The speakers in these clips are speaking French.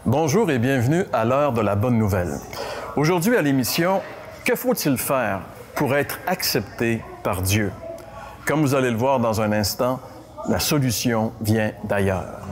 Bonjour et bienvenue à l'heure de la bonne nouvelle. Aujourd'hui à l'émission, que faut-il faire pour être accepté par Dieu? Comme vous allez le voir dans un instant, la solution vient d'ailleurs.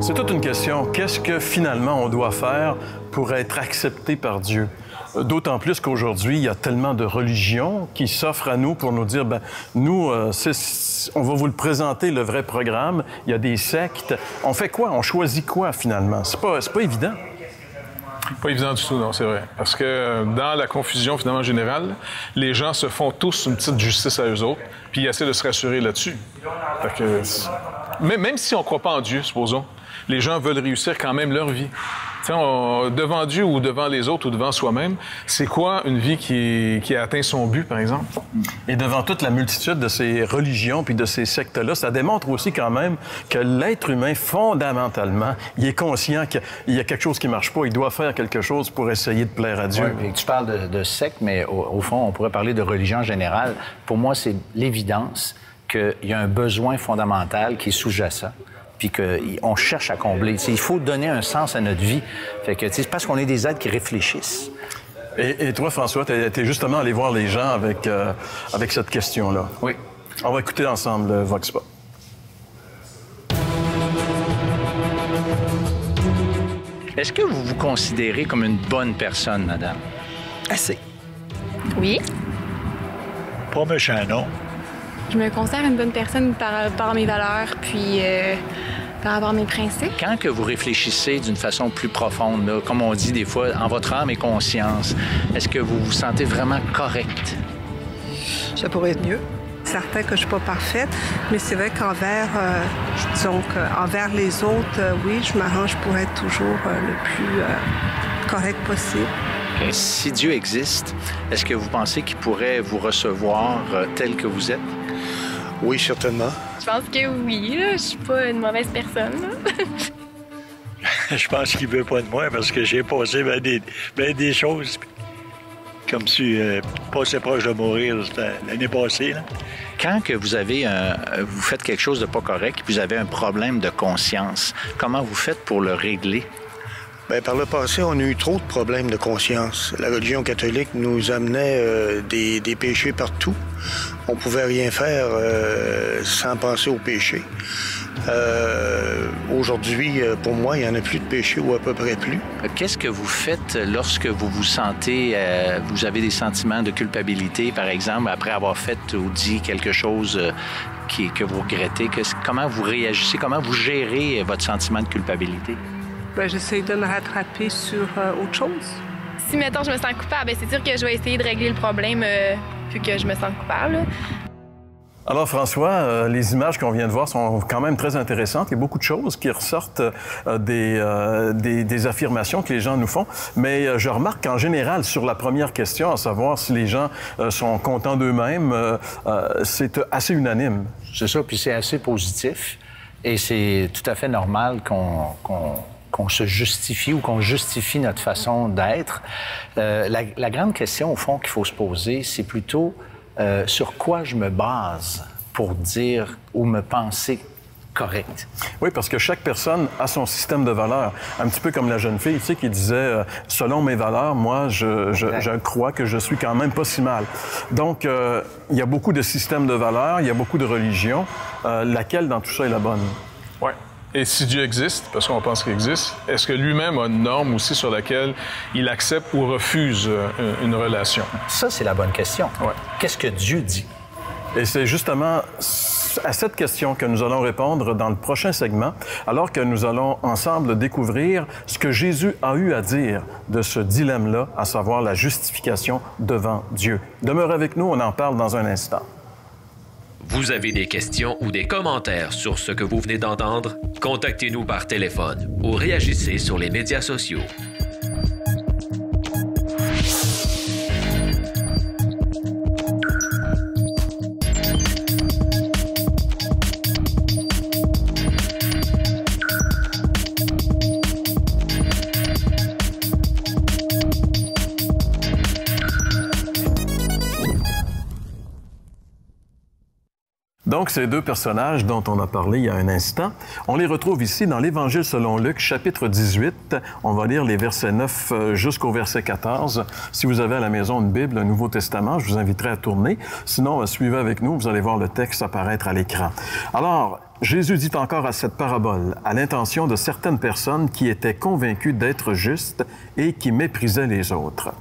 C'est toute une question. Qu'est-ce que finalement on doit faire pour être accepté par Dieu? D'autant plus qu'aujourd'hui, il y a tellement de religions qui s'offrent à nous pour nous dire, ben nous, on va vous le présenter, le vrai programme. Il y a des sectes. On fait quoi? On choisit quoi finalement? C'est pas évident. Pas évident du tout, non, c'est vrai. Parce que dans la confusion, finalement, générale, les gens se font tous une petite justice à eux autres, puis ils essaient de se rassurer là-dessus. Fait que, même si on ne croit pas en Dieu, supposons, les gens veulent réussir quand même leur vie. Devant Dieu ou devant les autres ou devant soi-même, c'est quoi une vie qui a atteint son but, par exemple? Et devant toute la multitude de ces religions puis de ces sectes-là, ça démontre aussi quand même que l'être humain, fondamentalement, il est conscient qu'il y a quelque chose qui ne marche pas. Il doit faire quelque chose pour essayer de plaire à Dieu. Oui, tu parles de secte, mais au fond, on pourrait parler de religion en général. Pour moi, c'est l'évidence qu'il y a un besoin fondamental qui est sous-jacent, puis qu'on cherche à combler. Il faut donner un sens à notre vie. Fait que, c'est parce qu'on est des êtres qui réfléchissent. Et toi, François, tu es justement allé voir les gens avec cette question-là. Oui. On va écouter ensemble Vox Pop. Est-ce que vous vous considérez comme une bonne personne, madame? Assez. Oui. Pas méchant, non. Je me considère une bonne personne par rapport à mes valeurs, puis par rapport à mes principes. Quand que vous réfléchissez d'une façon plus profonde, là, comme on dit des fois, en votre âme et conscience, est-ce que vous vous sentez vraiment correct? Ça pourrait être mieux. Certain que je ne suis pas parfaite, mais c'est vrai qu'envers les autres, oui, je m'arrange pour être toujours le plus correct possible. Okay. Si Dieu existe, est-ce que vous pensez qu'il pourrait vous recevoir tel que vous êtes? Oui, certainement. Je pense que oui, là. Je suis pas une mauvaise personne. Je pense qu'il veut pas de moi parce que j'ai passé des choses. Comme si passé proche de mourir l'année passée. Là. Quand que vous faites quelque chose de pas correct, vous avez un problème de conscience, comment vous faites pour le régler? Bien, par le passé, on a eu trop de problèmes de conscience. La religion catholique nous amenait des péchés partout. On pouvait rien faire sans penser au péché. Aujourd'hui, pour moi, il n'y en a plus de péché ou à peu près plus. Qu'est-ce que vous faites lorsque vous vous sentez, vous avez des sentiments de culpabilité, par exemple, après avoir fait ou dit quelque chose que vous regrettez? Comment vous réagissez? Comment vous gérez votre sentiment de culpabilité? Bien, j'essaie de me rattraper sur autre chose. Si, mettons, je me sens coupable, c'est sûr que je vais essayer de régler le problème vu que je me sens coupable. Alors, François, les images qu'on vient de voir sont quand même très intéressantes. Il y a beaucoup de choses qui ressortent des affirmations que les gens nous font. Mais je remarque qu'en général, sur la première question, à savoir si les gens sont contents d'eux-mêmes, c'est assez unanime. C'est ça, puis c'est assez positif. Et c'est tout à fait normal qu'on se justifie ou qu'on justifie notre façon d'être. La grande question, au fond, qu'il faut se poser, c'est plutôt sur quoi je me base pour dire ou me penser correct. Oui, parce que chaque personne a son système de valeurs. Un petit peu comme la jeune fille, tu sais, qui disait selon mes valeurs, moi, je crois que je suis quand même pas si mal. Donc, il y a beaucoup de systèmes de valeurs, il y a beaucoup de religions. Laquelle dans tout ça est la bonne? Oui. Et si Dieu existe, parce qu'on pense qu'il existe, est-ce que lui-même a une norme aussi sur laquelle il accepte ou refuse une relation? Ça, c'est la bonne question. Ouais. Qu'est-ce que Dieu dit? Et c'est justement à cette question que nous allons répondre dans le prochain segment, alors que nous allons ensemble découvrir ce que Jésus a eu à dire de ce dilemme-là, à savoir la justification devant Dieu. Demeurez avec nous, on en parle dans un instant. Vous avez des questions ou des commentaires sur ce que vous venez d'entendre? Contactez-nous par téléphone ou réagissez sur les médias sociaux. Donc, ces deux personnages dont on a parlé il y a un instant, on les retrouve ici dans l'Évangile selon Luc, chapitre 18. On va lire les versets 9 jusqu'au verset 14. Si vous avez à la maison une Bible, un Nouveau Testament, je vous inviterai à tourner. Sinon, suivez avec nous, vous allez voir le texte apparaître à l'écran. Alors, Jésus dit encore à cette parabole, à l'intention de certaines personnes qui étaient convaincues d'être justes et qui méprisaient les autres.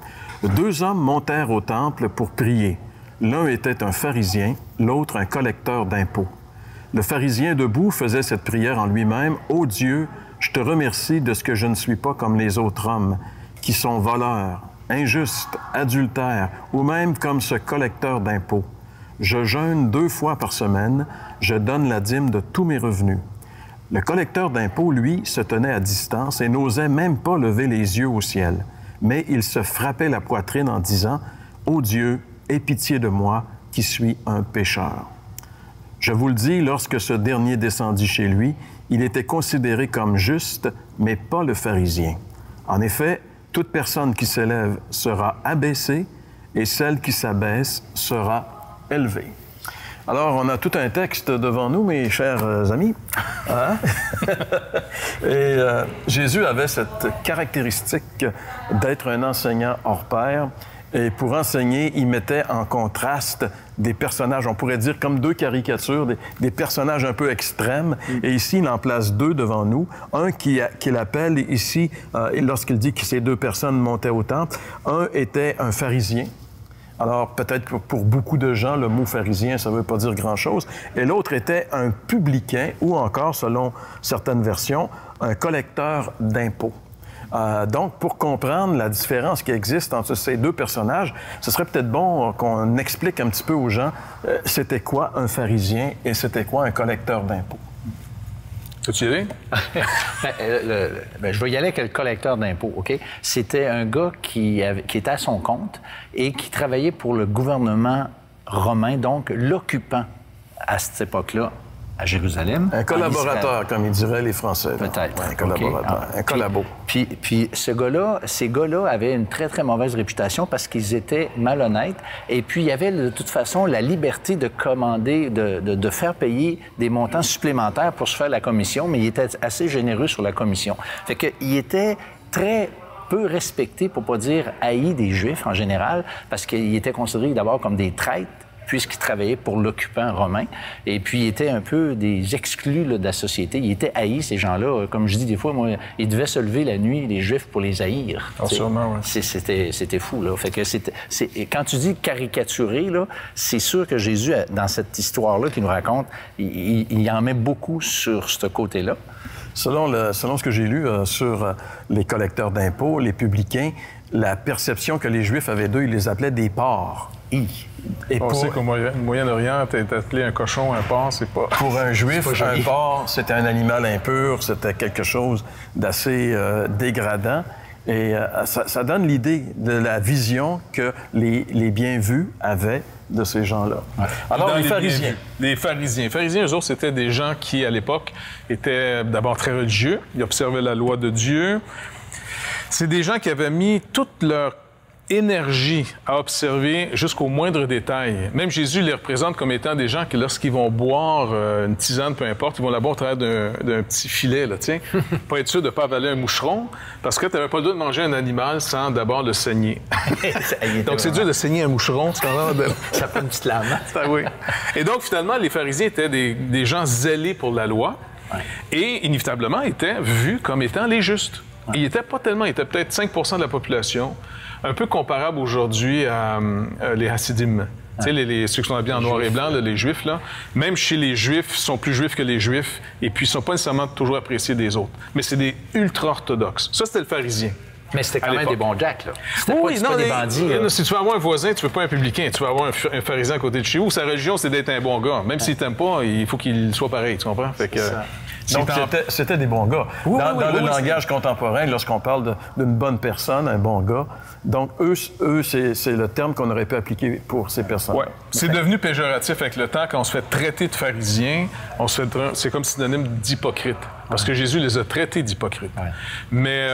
Deux hommes montèrent au temple pour prier. L'un était un pharisien, l'autre un collecteur d'impôts. Le pharisien debout faisait cette prière en lui-même. « Ô Dieu, je te remercie de ce que je ne suis pas comme les autres hommes, qui sont voleurs, injustes, adultères, ou même comme ce collecteur d'impôts. Je jeûne 2 fois par semaine, je donne la dîme de tous mes revenus. » Le collecteur d'impôts, lui, se tenait à distance et n'osait même pas lever les yeux au ciel. Mais il se frappait la poitrine en disant « Ô Dieu, aie pitié de moi, qui suis un pécheur. » Je vous le dis, lorsque ce dernier descendit chez lui, il était considéré comme juste, mais pas le pharisien. En effet, toute personne qui s'élève sera abaissée, et celle qui s'abaisse sera élevée. Alors, on a tout un texte devant nous, mes chers amis. Hein? Et Jésus avait cette caractéristique d'être un enseignant hors pair. Et pour enseigner, il mettait en contraste des personnages, on pourrait dire comme deux caricatures, des personnages un peu extrêmes. Et ici, il en place deux devant nous. Un qu'il appelle ici, lorsqu'il dit que ces deux personnes montaient au temple, un était un pharisien. Alors, peut-être que pour beaucoup de gens, le mot pharisien, ça ne veut pas dire grand-chose. Et l'autre était un publicain, ou encore, selon certaines versions, un collecteur d'impôts. Donc, pour comprendre la différence qui existe entre ces deux personnages, ce serait peut-être bon qu'on explique un petit peu aux gens c'était quoi un pharisien et c'était quoi un collecteur d'impôts. Peux-tu y aller? Je vais y aller avec le collecteur d'impôts, OK? C'était un gars qui était à son compte et qui travaillait pour le gouvernement romain, donc l'occupant à cette époque-là, à Jérusalem. Un collaborateur, comme ils diraient les Français. Peut-être. Un collaborateur, un collabo. Puis ces gars-là avaient une très, très mauvaise réputation parce qu'ils étaient malhonnêtes. Et puis, il y avait de toute façon la liberté de commander, de faire payer des montants supplémentaires pour se faire la commission, mais ils étaient assez généreux sur la commission. Fait qu'ils étaient très peu respectés, pour pas dire haïs des Juifs en général, parce qu'ils étaient considérés d'abord comme des traîtres, puisqu'ils travaillaient pour l'occupant romain. Et puis, ils étaient un peu des exclus là, de la société. Ils étaient haïs, ces gens-là. Comme je dis des fois, moi, ils devaient se lever la nuit, les Juifs, pour les haïr. Ah, sûrement, oui. C'était fou, là. Fait que quand tu dis caricaturer, là, c'est sûr que Jésus, dans cette histoire-là qu'il nous raconte, il en met beaucoup sur ce côté-là. Selon ce que j'ai lu sur les collecteurs d'impôts, les publicains, la perception que les Juifs avaient d'eux, ils les appelaient des porcs. On sait qu'au Moyen-Orient, t'es appelé un cochon, un porc, c'est pas... Pour un Juif, un porc, c'était un animal impur, c'était quelque chose d'assez dégradant. Et ça donne l'idée de la vision que les bien vus avaient de ces gens-là. Ouais. Alors, les pharisiens. Les pharisiens. Les pharisiens, eux autres, c'était des gens qui, à l'époque, étaient d'abord très religieux. Ils observaient la loi de Dieu. C'est des gens qui avaient mis toute leur énergie à observer jusqu'au moindre détail. Même Jésus les représente comme étant des gens qui, lorsqu'ils vont boire une tisane, peu importe, ils vont la boire au travers d'un petit filet, là, tiens, pour être sûr de ne pas avaler un moucheron, parce que tu n'avais pas le droit de manger un animal sans d'abord le saigner. Donc, c'est dur de saigner un moucheron. Ça prend une petite lame. Oui. Et donc, finalement, les pharisiens étaient des gens zélés pour la loi et, inévitablement, étaient vus comme étant les justes. Ils n'étaient pas tellement, ils étaient peut-être 5 % de la population, un peu comparable aujourd'hui à les Hassidim. Tu sais, ceux qui sont habillés en noir et blanc, là, les Juifs, là, même chez les Juifs, ils sont plus Juifs que les Juifs, et puis ils ne sont pas nécessairement toujours appréciés des autres. Mais c'est des ultra-orthodoxes. Ça, c'était le pharisien. Mais c'était quand même des bons jacks, là. C'était pas des bandits. Si tu veux avoir un voisin, tu veux pas un publicain. Tu veux avoir un pharisien à côté de chez vous. Sa religion, c'est d'être un bon gars. Même s'il t'aime pas, il faut qu'il soit pareil, tu comprends? Fait que, donc, c'était des bons gars. Dans le langage contemporain, lorsqu'on parle d'une bonne personne, un bon gars, donc eux c'est le terme qu'on aurait pu appliquer pour ces personnes. Oui. C'est devenu péjoratif avec le temps. Quand on se fait traiter de pharisiens, c'est comme synonyme d'hypocrite. Parce que Jésus les a traités d'hypocrites. Ouais. Mais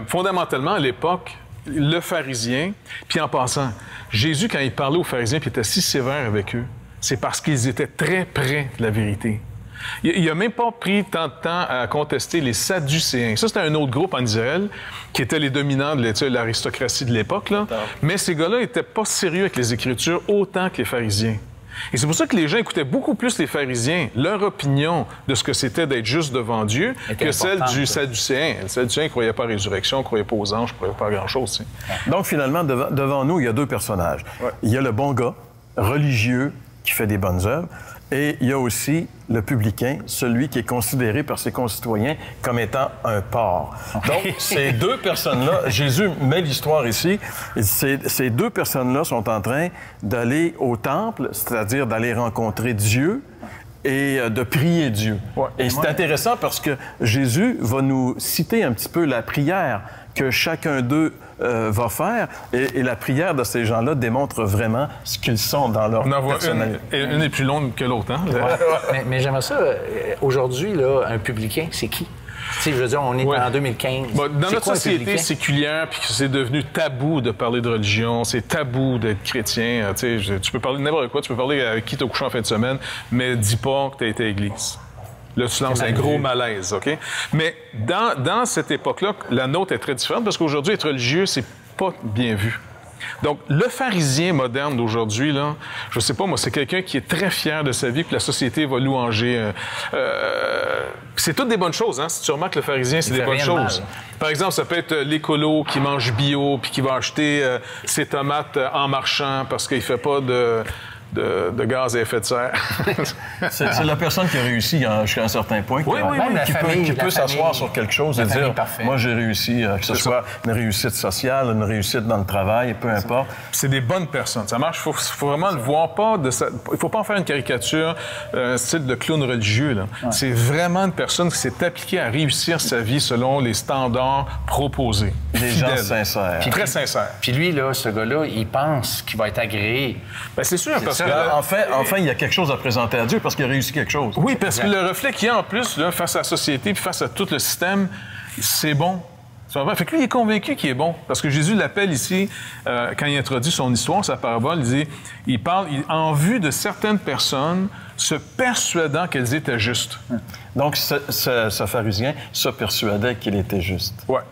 fondamentalement, à l'époque, le pharisien, puis en passant, Jésus, quand il parlait aux pharisiens puis il était si sévère avec eux, c'est parce qu'ils étaient très près de la vérité. Il n'a même pas pris tant de temps à contester les Sadducéens. Ça, c'était un autre groupe en Israël qui étaient les dominants de l'aristocratie de l'époque. Là. Mais ces gars-là n'étaient pas sérieux avec les Écritures autant que les pharisiens. Et c'est pour ça que les gens écoutaient beaucoup plus les pharisiens, leur opinion de ce que c'était d'être juste devant Dieu, que celle du Sadducéen. Le Sadducéen ne croyait pas à la résurrection, ne croyait pas aux anges, ne croyait pas à grand-chose. Donc, finalement, devant nous, il y a deux personnages. Ouais. Il y a le bon gars, religieux, qui fait des bonnes œuvres, et il y a aussi le publicain, celui qui est considéré par ses concitoyens comme étant un porc. Donc, ces deux personnes-là, Jésus met l'histoire ici, ces deux personnes-là sont en train d'aller au temple, c'est-à-dire d'aller rencontrer Dieu et de prier Dieu. Ouais. Et c'est intéressant parce que Jésus va nous citer un petit peu la prière que chacun d'eux va faire. Et la prière de ces gens-là démontre vraiment ce qu'ils sont dans leur personnalité. Une est plus longue que l'autre, hein? mais j'aimerais ça. Aujourd'hui, là, un publicain, c'est qui? Je veux dire, on est en 2015. Bon, dans notre société séculière, puis que c'est devenu tabou de parler de religion, c'est tabou d'être chrétien. Tu peux parler de n'importe quoi, tu peux parler avec qui t'as couché en fin de semaine, mais dis pas que t'as été à l'église. Là, tu lances un gros malaise, OK? Mais dans cette époque-là, la nôtre est très différente parce qu'aujourd'hui, être religieux, c'est pas bien vu. Donc, le pharisien moderne d'aujourd'hui, là, je sais pas, moi, c'est quelqu'un qui est très fier de sa vie que la société va louanger. C'est toutes des bonnes choses, hein? Si tu remarques le pharisien, c'est des bonnes choses. Par exemple, ça peut être l'écolo qui mange bio puis qui va acheter ses tomates en marchant parce qu'il fait pas de gaz à effet de serre. C'est la personne qui a réussi jusqu'à un certain point, qui peut s'asseoir sur quelque chose et dire « Moi, j'ai réussi », que ce soit une réussite sociale, une réussite dans le travail, peu importe. C'est des bonnes personnes. Ça marche. Il faut vraiment le voir. Il ne faut pas en faire une caricature, un style de clown religieux. Là. Ouais. C'est vraiment une personne qui s'est appliquée à réussir sa vie selon les standards proposés. Des gens sincères. Très sincères. Puis lui, là, ce gars-là, il pense qu'il va être agréé. Bien, c'est sûr, parce que... Enfin, il y a quelque chose à présenter à Dieu parce qu'il a réussi quelque chose. Oui, parce que le reflet qu'il y a en plus, là, face à la société puis face à tout le système, c'est bon. Fait que lui, il est convaincu qu'il est bon. Parce que Jésus l'appelle ici, quand il introduit son histoire, sa parabole, il parle en vue de certaines personnes se persuadant qu'elles étaient justes. Donc, ce pharisien se persuadait qu'il était juste. Ouais.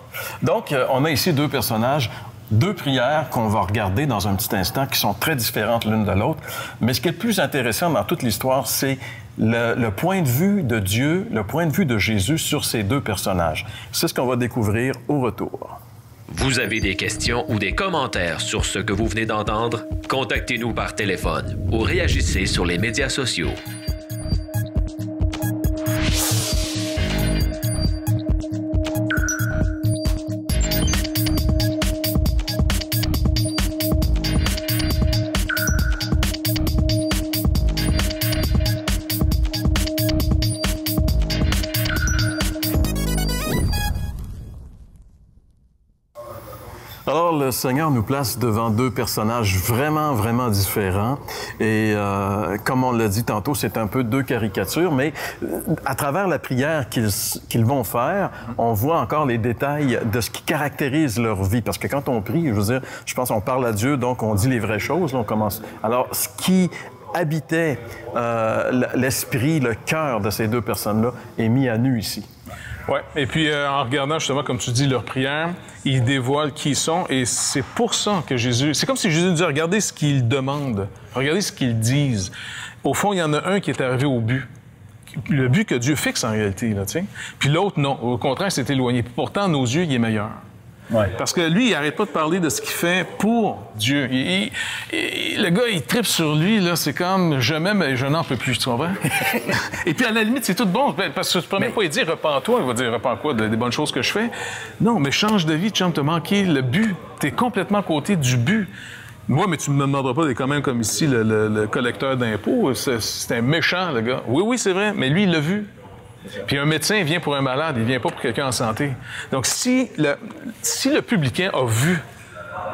Donc, on a ici deux personnages. Deux prières qu'on va regarder dans un petit instant qui sont très différentes l'une de l'autre. Mais ce qui est le plus intéressant dans toute l'histoire, c'est le point de vue de Dieu, le point de vue de Jésus sur ces deux personnages. C'est ce qu'on va découvrir au retour. Vous avez des questions ou des commentaires sur ce que vous venez d'entendre? Contactez-nous par téléphone ou réagissez sur les médias sociaux. Alors, le Seigneur nous place devant deux personnages vraiment, vraiment différents. Et comme on l'a dit tantôt, c'est un peu deux caricatures, mais à travers la prière qu'ils vont faire, on voit encore les détails de ce qui caractérise leur vie. Parce que quand on prie, je veux dire, je pense qu'on parle à Dieu, donc on dit les vraies choses, là, on commence. Alors, ce qui habitait l'esprit, le cœur de ces deux personnes-là est mis à nu ici. Oui, et puis en regardant justement, comme tu dis, leur prière, ils dévoilent qui ils sont et c'est pour ça que Jésus... C'est comme si Jésus disait, regardez ce qu'ils demandent, regardez ce qu'ils disent. Au fond, il y en a un qui est arrivé au but. Le but que Dieu fixe en réalité, là, tu sais. Puis l'autre, non. Au contraire, il s'est éloigné. Pourtant, à nos yeux, il est meilleur. Ouais. Parce que lui, il n'arrête pas de parler de ce qu'il fait pour Dieu. Le gars, il tripe sur lui, là, c'est comme « je m'aime et je n'en peux plus », tu comprends? Et puis à la limite, c'est tout bon, parce que tu ne peux même pas lui dire « repens-toi », il va dire « repens quoi, des bonnes choses que je fais ». Non, mais change de vie, chum, t'as manqué le but. T'es complètement à côté du but. Moi, mais tu ne me demanderas pas d'être quand même comme ici le collecteur d'impôts. C'est un méchant, le gars. Oui, c'est vrai, mais lui, il l'a vu. Puis un médecin vient pour un malade, il vient pas pour quelqu'un en santé. Donc, si le publicain a vu,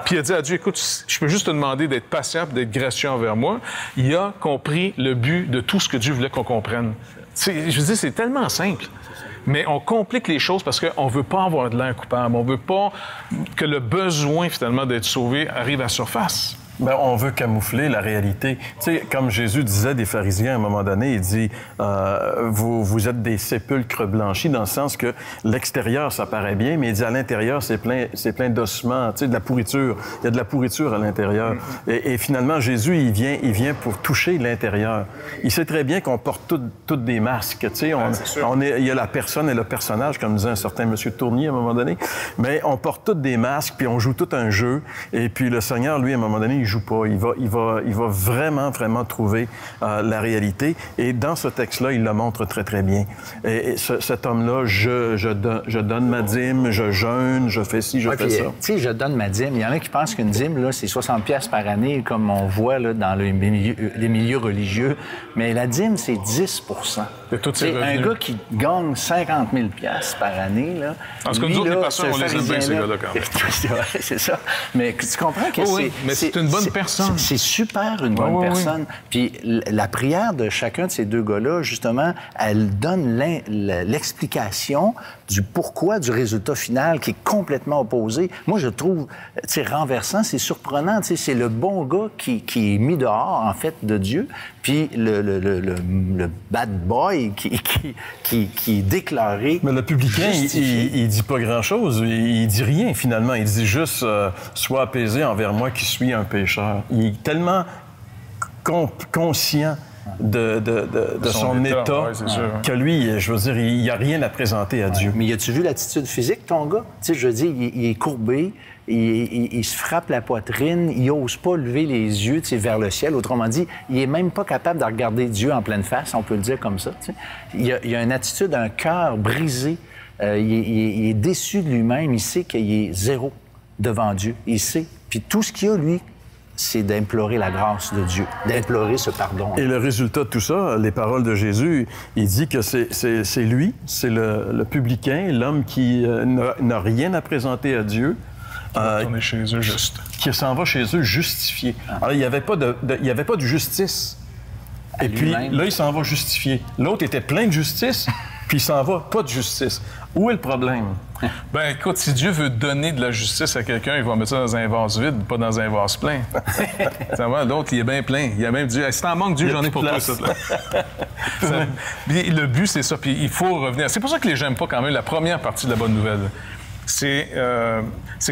puis il a dit à Dieu, écoute, je peux juste te demander d'être patient, d'être gracieux envers moi, il a compris le but de tout ce que Dieu voulait qu'on comprenne. Je veux dire, c'est tellement simple. Mais on complique les choses parce qu'on ne veut pas avoir de l'air coupable. On ne veut pas que le besoin, finalement, d'être sauvé arrive à la surface. Bien, on veut camoufler la réalité. Tu sais, comme Jésus disait des pharisiens à un moment donné, il dit vous êtes des sépulcres blanchis, dans le sens que l'extérieur, ça paraît bien, mais il dit à l'intérieur, c'est plein d'ossements, tu sais, de la pourriture. Il y a de la pourriture à l'intérieur. Et finalement, Jésus, il vient pour toucher l'intérieur. Il sait très bien qu'on porte toutes des masques. Tu sais, il y a la personne et le personnage, comme disait un certain monsieur Tournier à un moment donné, mais on porte toutes des masques, puis on joue tout un jeu. Et puis le Seigneur, lui, à un moment donné, il joue pas. Il va vraiment, vraiment trouver la réalité. Et dans ce texte-là, il le montre très, très bien. Et cet homme-là, je donne ma dîme, je jeûne, je fais ci, je fais ça. Tu sais, je donne ma dîme. Il y en a qui pensent qu'une dîme, là, c'est 60$ par année, comme on voit là, dans les milieux religieux. Mais la dîme, c'est 10%. C'est un gars qui gagne 50 000$ par année, là. Parce que nous autres, les pasteurs, on les aime bien, ces gars-là, quand même. C'est ça. Mais tu comprends que mais c'est une bonne personne. C'est super une bonne personne. Puis la prière de chacun de ces deux gars-là, justement, elle donne l'explication du pourquoi du résultat final qui est complètement opposé. Moi, je trouve, tu sais, renversant, c'est surprenant. Tu sais, c'est le bon gars qui est mis dehors, en fait, de Dieu, puis le bad boy qui est déclaré. Mais le publicain, il dit pas grand-chose. Il dit rien, finalement. Il dit juste sois apaisé envers moi qui suis un pécheur. Il est tellement conscient de son état que lui, je veux dire, il n'y a rien à présenter à Dieu. Mais as-tu vu l'attitude physique, ton gars? Tu sais, je veux dire, il est courbé, il se frappe la poitrine, il n'ose pas lever les yeux, tu sais, vers le ciel. Autrement dit, il n'est même pas capable de regarder Dieu en pleine face, on peut le dire comme ça. Tu sais. Il a une attitude, un cœur brisé. Il est déçu de lui-même. Il sait qu'il est zéro devant Dieu. Il sait. Puis tout ce qu'il a, lui, c'est d'implorer la grâce de Dieu, d'implorer ce pardon. Et le résultat de tout ça, les paroles de Jésus, il dit que c'est lui, c'est le publicain, l'homme qui n'a rien à présenter à Dieu. Retourner chez eux juste. Qui s'en va chez eux justifié. Alors, il n'y avait pas de justice. Et puis, là, il s'en va justifié. L'autre était plein de justice, puis il s'en va pas de justice. Où est le problème? Ben écoute, si Dieu veut donner de la justice à quelqu'un, il va mettre ça dans un vase vide, pas dans un vase plein. L'autre, il est bien plein. Il a même dit, si t'en manques, Dieu, j'en ai pour toi. Le but, c'est ça. Puis il faut revenir. C'est pour ça que les gens n'aiment pas quand même la première partie de la bonne nouvelle. C'est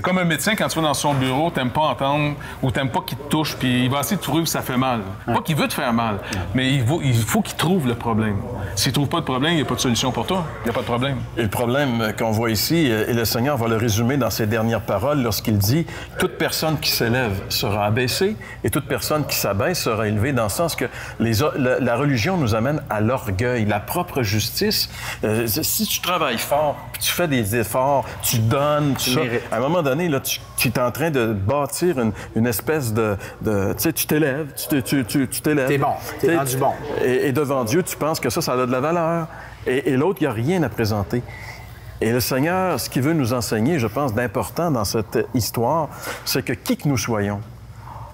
comme un médecin, quand tu vas dans son bureau, t'aimes pas entendre ou t'aimes pas qu'il te touche, puis il va essayer de trouver que ça fait mal. Pas qu'il veut te faire mal, mais il faut qu'il trouve le problème. S'il trouve pas de problème, il n'y a pas de solution pour toi. Il n'y a pas de problème. Et le problème qu'on voit ici, et le Seigneur va le résumer dans ses dernières paroles lorsqu'il dit « Toute personne qui s'élève sera abaissée et toute personne qui s'abaisse sera élevée », dans le sens que la religion nous amène à l'orgueil, la propre justice. Si tu travailles fort, puis tu fais des efforts, tu donnes, à un moment donné, là, tu es en train de bâtir une espèce de tu sais, tu t'élèves, tu t'élèves. T'es bon, t'es rendu bon. Et devant Dieu, tu penses que ça a de la valeur. Et l'autre, il n'y a rien à présenter. Et le Seigneur, ce qu'il veut nous enseigner, je pense, d'important dans cette histoire, c'est que qui que nous soyons,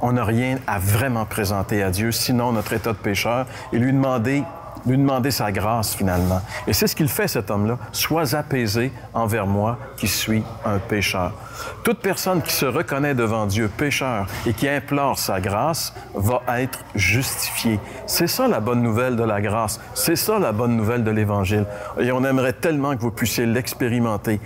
on n'a rien à vraiment présenter à Dieu, sinon notre état de pécheur, et lui demander sa grâce, finalement. Et c'est ce qu'il fait, cet homme-là. « Sois apaisé envers moi qui suis un pécheur. » Toute personne qui se reconnaît devant Dieu pécheur et qui implore sa grâce va être justifiée. C'est ça la bonne nouvelle de la grâce. C'est ça la bonne nouvelle de l'Évangile. Et on aimerait tellement que vous puissiez l'expérimenter.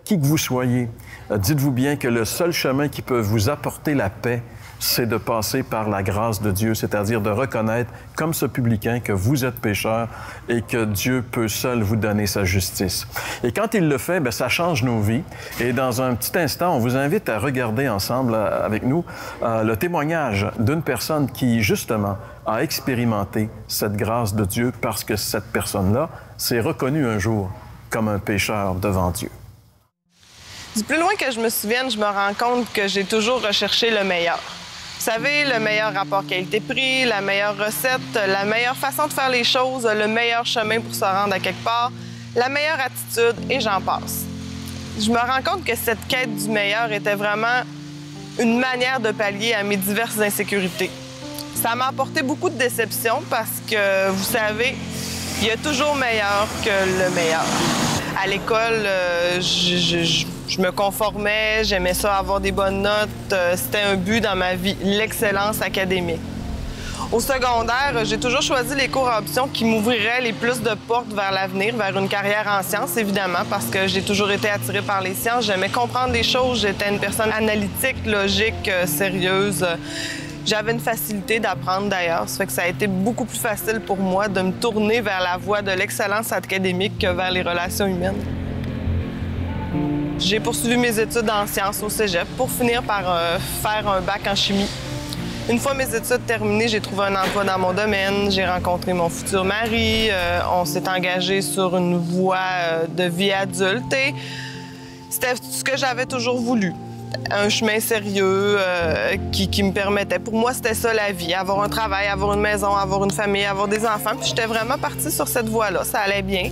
qui que vous soyez, dites-vous bien que le seul chemin qui peut vous apporter la paix, c'est de passer par la grâce de Dieu, c'est-à-dire de reconnaître, comme ce publicain, que vous êtes pécheur et que Dieu peut seul vous donner sa justice. Et quand il le fait, bien, ça change nos vies. Et dans un petit instant, on vous invite à regarder ensemble avec nous le témoignage d'une personne qui, justement, a expérimenté cette grâce de Dieu parce que cette personne-là s'est reconnue un jour comme un pécheur devant Dieu. Du plus loin que je me souvienne, je me rends compte que j'ai toujours recherché le meilleur. Vous savez, le meilleur rapport qualité-prix, la meilleure recette, la meilleure façon de faire les choses, le meilleur chemin pour se rendre à quelque part, la meilleure attitude, et j'en passe. Je me rends compte que cette quête du meilleur était vraiment une manière de pallier à mes diverses insécurités. Ça m'a apporté beaucoup de déception parce que, vous savez, il y a toujours meilleur que le meilleur. À l'école, je me conformais, j'aimais ça avoir des bonnes notes. C'était un but dans ma vie, l'excellence académique. Au secondaire, j'ai toujours choisi les cours à option qui m'ouvriraient les plus de portes vers l'avenir, vers une carrière en sciences, évidemment, parce que j'ai toujours été attirée par les sciences. J'aimais comprendre les choses, j'étais une personne analytique, logique, sérieuse. J'avais une facilité d'apprendre d'ailleurs, ça fait que ça a été beaucoup plus facile pour moi de me tourner vers la voie de l'excellence académique que vers les relations humaines. J'ai poursuivi mes études en sciences au cégep pour finir par faire un bac en chimie. Une fois mes études terminées, j'ai trouvé un emploi dans mon domaine, j'ai rencontré mon futur mari, on s'est engagé sur une voie de vie adulte et c'était ce que j'avais toujours voulu. Un chemin sérieux qui me permettait. Pour moi, c'était ça la vie. Avoir un travail, avoir une maison, avoir une famille, avoir des enfants. Puis j'étais vraiment partie sur cette voie-là. Ça allait bien.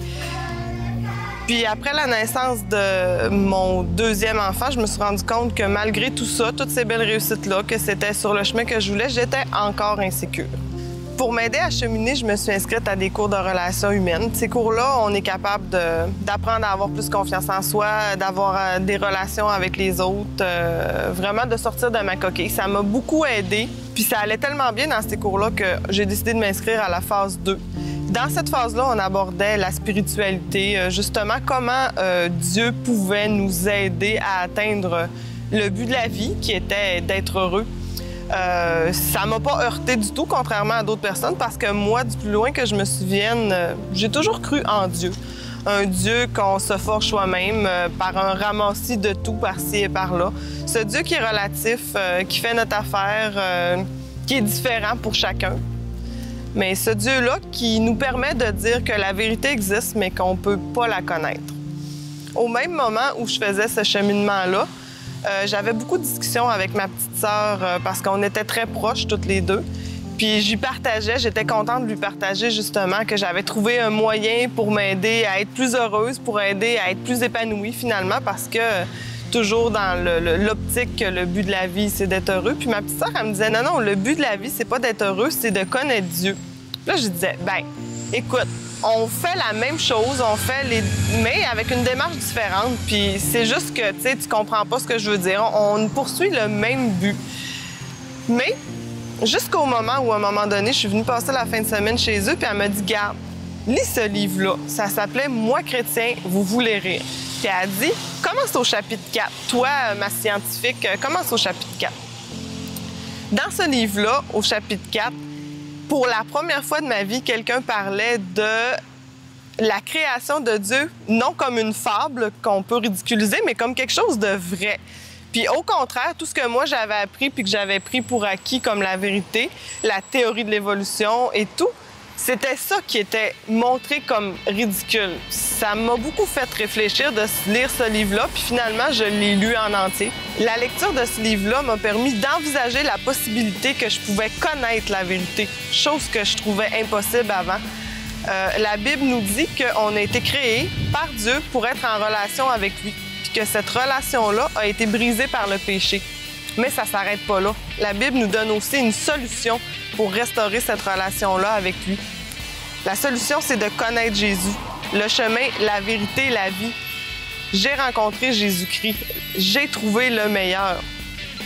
Puis après la naissance de mon deuxième enfant, je me suis rendu compte que malgré tout ça, toutes ces belles réussites-là, que c'était sur le chemin que je voulais, j'étais encore insécure. Pour m'aider à cheminer, je me suis inscrite à des cours de relations humaines. Ces cours-là, on est capable d'apprendre à avoir plus confiance en soi, d'avoir des relations avec les autres, vraiment de sortir de ma coquille. Ça m'a beaucoup aidée. Puis ça allait tellement bien dans ces cours-là que j'ai décidé de m'inscrire à la phase 2. Dans cette phase-là, on abordait la spiritualité, justement comment Dieu pouvait nous aider à atteindre le but de la vie, qui était d'être heureux. Ça m'a pas heurté du tout, contrairement à d'autres personnes, parce que moi, du plus loin que je me souvienne, j'ai toujours cru en Dieu. Un Dieu qu'on se forge soi-même par un ramassis de tout par-ci et par-là. Ce Dieu qui est relatif, qui fait notre affaire, qui est différent pour chacun. Mais ce Dieu-là qui nous permet de dire que la vérité existe, mais qu'on peut pas la connaître. Au même moment où je faisais ce cheminement-là, j'avais beaucoup de discussions avec ma petite sœur parce qu'on était très proches toutes les deux. Puis j'y partageais, j'étais contente de lui partager justement que j'avais trouvé un moyen pour m'aider à être plus heureuse, pour aider à être plus épanouie finalement, parce que toujours dans l'optique que le but de la vie, c'est d'être heureux. Puis ma petite sœur, elle me disait, non, le but de la vie, c'est pas d'être heureux, c'est de connaître Dieu. Là, je disais, écoute, on fait la même chose, mais avec une démarche différente. Puis c'est juste que, tu comprends pas ce que je veux dire. On poursuit le même but. Mais jusqu'au moment où, à un moment donné, je suis venue passer la fin de semaine chez eux, puis elle m'a dit, garde, lis ce livre-là. Ça s'appelait « Moi, chrétien, vous voulez rire ». Puis elle a dit, commence au chapitre 4. Toi, ma scientifique, commence au chapitre 4. Dans ce livre-là, au chapitre 4, pour la première fois de ma vie, quelqu'un parlait de la création de Dieu, non comme une fable qu'on peut ridiculiser, mais comme quelque chose de vrai. Puis au contraire, tout ce que moi j'avais appris puis que j'avais pris pour acquis comme la vérité, la théorie de l'évolution et tout, c'était ça qui était montré comme ridicule. Ça m'a beaucoup fait réfléchir de lire ce livre-là, puis finalement, je l'ai lu en entier. La lecture de ce livre-là m'a permis d'envisager la possibilité que je pouvais connaître la vérité, chose que je trouvais impossible avant. La Bible nous dit qu'on a été créé par Dieu pour être en relation avec lui, puis que cette relation-là a été brisée par le péché. Mais ça ne s'arrête pas là. La Bible nous donne aussi une solution pour restaurer cette relation-là avec lui. La solution, c'est de connaître Jésus. Le chemin, la vérité, la vie. J'ai rencontré Jésus-Christ. J'ai trouvé le meilleur.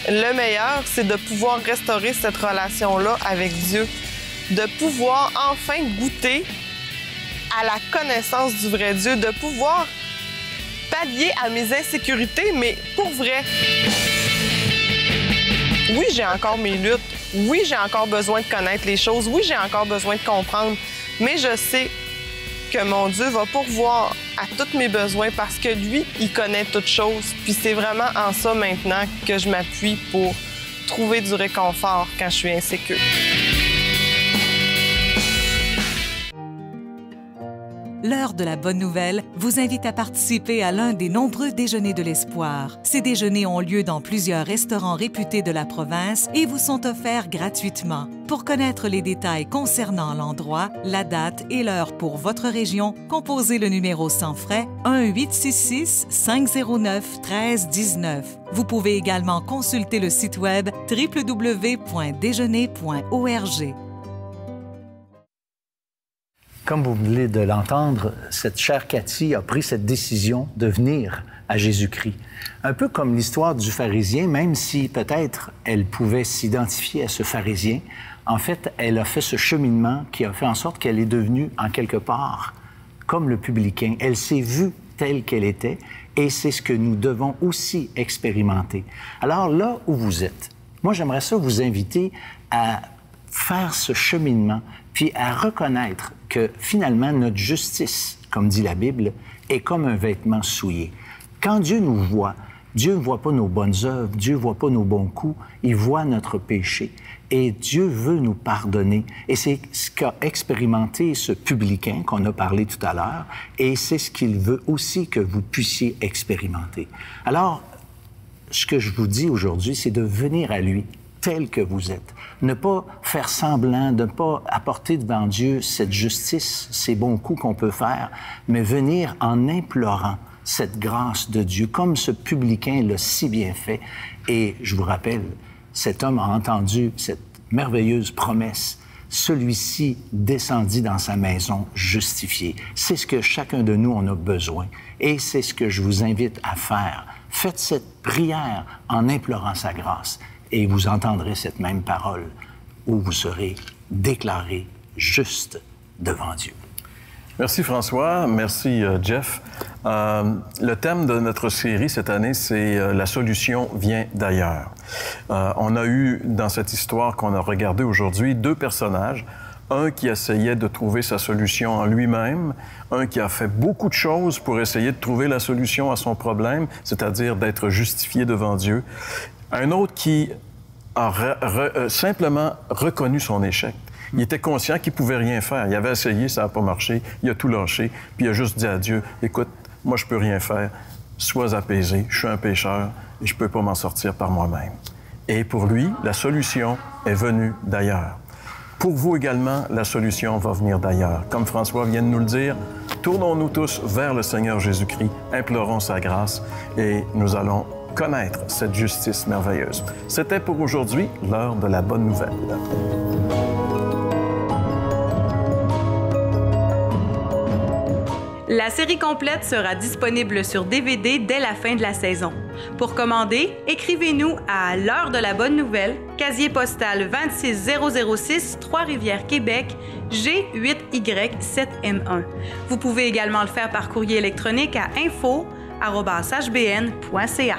Le meilleur, c'est de pouvoir restaurer cette relation-là avec Dieu. De pouvoir enfin goûter à la connaissance du vrai Dieu. De pouvoir pallier à mes insécurités, mais pour vrai. Oui, j'ai encore mes luttes. Oui, j'ai encore besoin de connaître les choses. Oui, j'ai encore besoin de comprendre. Mais je sais que mon Dieu va pourvoir à tous mes besoins parce que lui, il connaît toutes choses. Puis c'est vraiment en ça maintenant que je m'appuie pour trouver du réconfort quand je suis insécure. L'heure de la bonne nouvelle vous invite à participer à l'un des nombreux déjeuners de l'espoir. Ces déjeuners ont lieu dans plusieurs restaurants réputés de la province et vous sont offerts gratuitement. Pour connaître les détails concernant l'endroit, la date et l'heure pour votre région, composez le numéro sans frais 1-866-509-1319. Vous pouvez également consulter le site web www.déjeuner.org. Comme vous venez de l'entendre, cette chère Cathy a pris cette décision de venir à Jésus-Christ. Un peu comme l'histoire du pharisien, même si peut-être elle pouvait s'identifier à ce pharisien, en fait, elle a fait ce cheminement qui a fait en sorte qu'elle est devenue, en quelque part, comme le publicain. Elle s'est vue telle qu'elle était et c'est ce que nous devons aussi expérimenter. Alors là où vous êtes, moi j'aimerais ça vous inviter à faire ce cheminement puis à reconnaître que finalement notre justice, comme dit la Bible, est comme un vêtement souillé. Quand Dieu nous voit, Dieu ne voit pas nos bonnes œuvres, Dieu ne voit pas nos bons coups, il voit notre péché. Et Dieu veut nous pardonner. Et c'est ce qu'a expérimenté ce publicain qu'on a parlé tout à l'heure, et c'est ce qu'il veut aussi que vous puissiez expérimenter. Alors, ce que je vous dis aujourd'hui, c'est de venir à lui tel que vous êtes. Ne pas faire semblant, de ne pas apporter devant Dieu cette justice, ces bons coups qu'on peut faire, mais venir en implorant cette grâce de Dieu, comme ce publicain l'a si bien fait. Et je vous rappelle, cet homme a entendu cette merveilleuse promesse. Celui-ci descendit dans sa maison justifié. C'est ce que chacun de nous en a besoin. Et c'est ce que je vous invite à faire. Faites cette prière en implorant sa grâce. Et vous entendrez cette même parole où vous serez déclaré juste devant Dieu. Merci François, merci Jeff. Le thème de notre série cette année, c'est « La solution vient d'ailleurs ». On a eu dans cette histoire qu'on a regardée aujourd'hui 2 personnages. Un qui essayait de trouver sa solution en lui-même, un qui a fait beaucoup de choses pour essayer de trouver la solution à son problème, c'est-à-dire d'être justifié devant Dieu. Un autre qui a simplement reconnu son échec. Il était conscient qu'il ne pouvait rien faire. Il avait essayé, ça n'a pas marché, il a tout lâché, puis il a juste dit à Dieu, « Écoute, moi, je ne peux rien faire. Sois apaisé, je suis un pécheur et je ne peux pas m'en sortir par moi-même. » Et pour lui, la solution est venue d'ailleurs. Pour vous également, la solution va venir d'ailleurs. Comme François vient de nous le dire, tournons-nous tous vers le Seigneur Jésus-Christ, implorons sa grâce et nous allons connaître cette justice merveilleuse. C'était pour aujourd'hui l'heure de la bonne nouvelle. La série complète sera disponible sur DVD dès la fin de la saison. Pour commander, écrivez-nous à l'heure de la bonne nouvelle, casier postal 26006, Trois-Rivières, Québec, G8Y7M1. Vous pouvez également le faire par courrier électronique à info@hbn.ca.